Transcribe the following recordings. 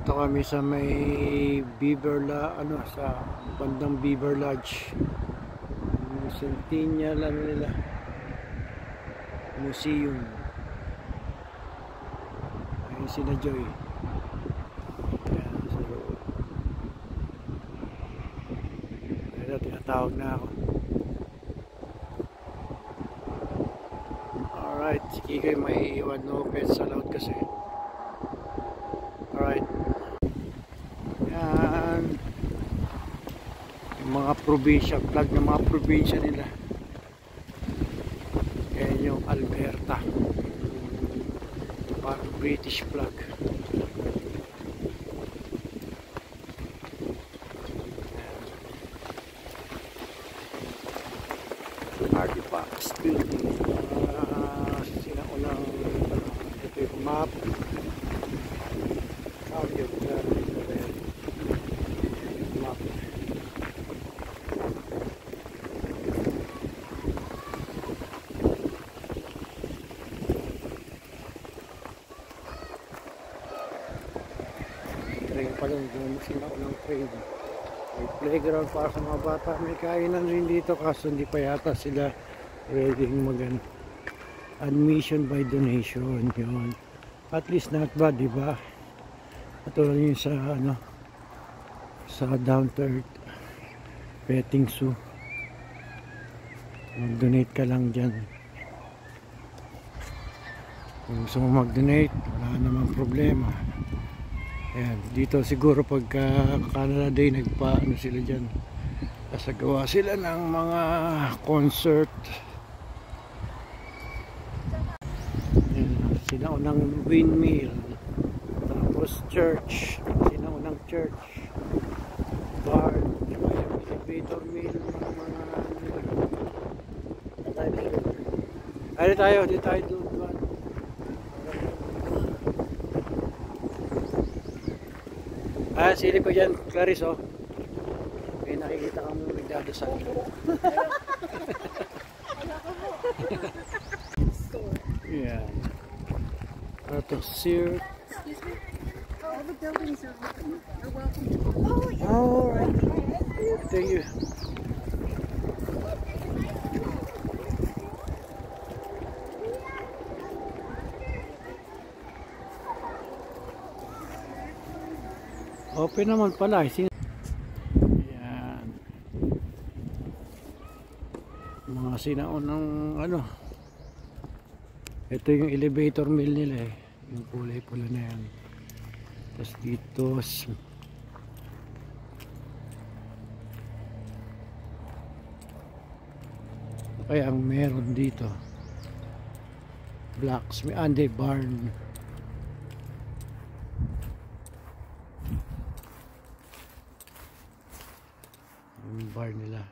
Dito kami sa may sa bandang Beaver Lodge. Centennial nila Museum. Ayun sila Joy. Ayan, so, ayun, tinatawag na ako. Alright, sige kayo, may iwan no pets allowed kasi. Alright. Yan. Yung mga probinsya, flag ng mga probinsya nila. Yan yung Alberta. Parang British flag. Artifacts building. Sinaunang ito yung map. Audio map. Train pa lang, sinaunang train. May playground para sa mga bata. May kainan rin dito kaso hindi pa yata sila ready mag admission by donation. Yun. At least not bad, diba? Katulad yun sa sa Down to Earth petting zoo. Mag-donate ka lang dyan. Kung gusto mo mag-donate, wala namang problema. Ayan, dito siguro pagka Canada Day nagpa-ano sila dyan, kasagawa sila ng mga concert. Ayan, sinaunang windmill, tapos church, sinaunang church, bar, elevator mill, mga tayo, di tayo doon. Silip ko dyan, Clarice, oh. May nakikita kang nagdadasal. Yeah. Ito, Sir. Excuse me? All the buildings are welcome to. Oh, yeah. All right. Thank you. Open naman pala. Ayan. Mga sinaunang ito yung elevator mill nila eh. Yung kulay pula na yan. Tapos dito kaya ang meron dito blacksmith and barn. Bar nila,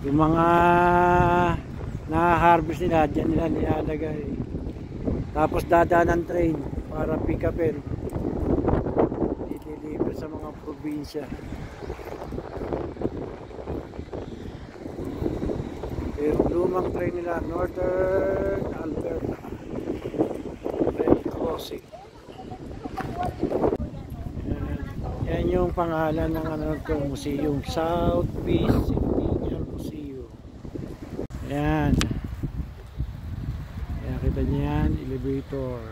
yung mga na-harvest nila dyan nila nilalagay, tapos dadaan ng train para pick upin, i-deliver sa mga probinsya. Yung lumang train nila, Northern Alberta Rail Crossing. Yan yung pangalan ng museum, South Beach Centennial Museum. Ayan. Ayan, kita niyo yan, elevator.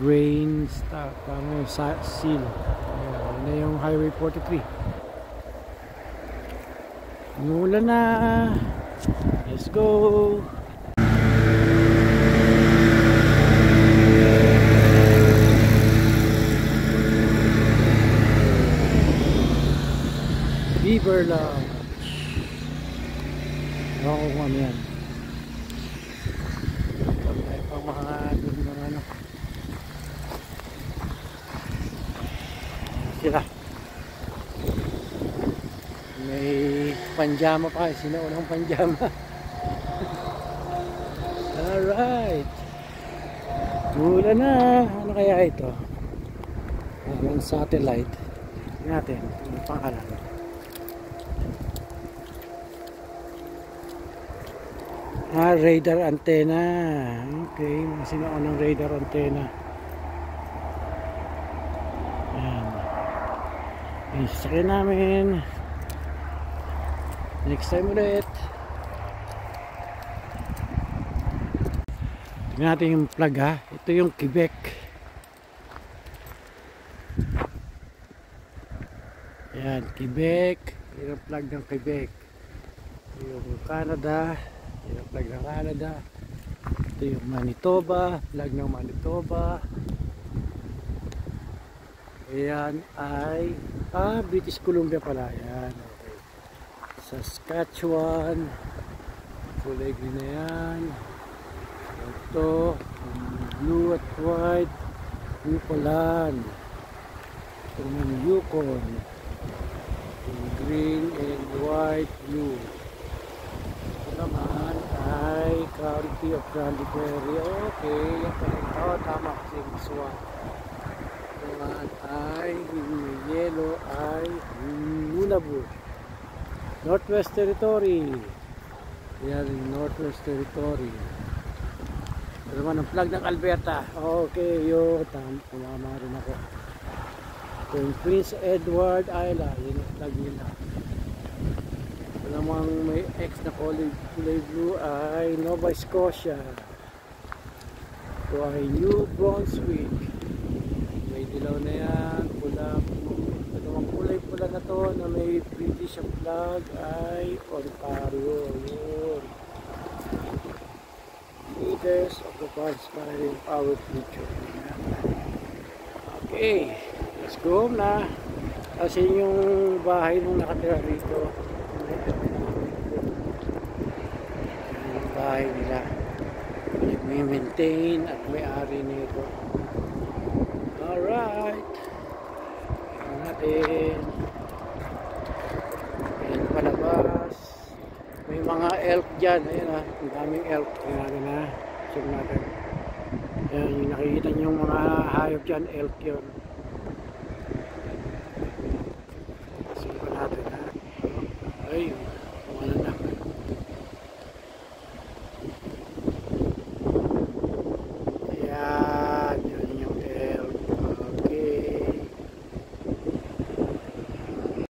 Grain stock, parang seal. Ayan, na yung Highway 43. Mula na. Let's go. Beaver Lodge. Ewan ko kung ano yan. Pagkaya pang mga sila. May panjama pa. Sinaunang panjama. Alright. Mula na. Ano kaya ito? Ang satellite. Tingnan natin. Ang pangalan. Radar antenna. Okay, sinaunang radar antenna. Yung sasakyan namin. Next time ulit. Tingnan natin yung plug ha. Ito yung Quebec. Ayan, Quebec. Ito yung plug ng Quebec. Yung Canada. Ito yung plug ng Canada. Ito yung Manitoba. Plug ng Manitoba. Ayan ay British Columbia pala. Ayan, okay. Saskatchewan. Kulay green na yan. Ito blue at white. Newfoundland. Ito yung Yukon. Yung green and white blue. Ito naman ay County of Grande Prairie. Okay, yan pala. Tama kasi this one. Naman ay yellow ay Nunavut, Northwest Territory. Yan yung Northwest Territory. Ito naman ang flag ng Alberta. Okay, yun, tumama rin ako. Ito yung Prince Edward Island. Yan yung flag nila. Ito namang may X na kulay blue ay Nova Scotia. Ito ay New Brunswick. Dilaw na yan, pula. Ito namang kulay pula na to na may British flag ay Ontario. Yun. Leaders of the Inspiring Power Future. Okay, let's go home na. Kasi yung bahay nung nakatira rito, yung bahay nila, may maintain at may ari nito. Alright, tingnan natin. Ayan palabas. May mga elk dyan. Ayan ha, ang daming elk. Tingnan natin ha, check natin. Ayan, yung nakikita nyo yung mga hayop dyan, elk yun. Check natin ha. Ay, wala na.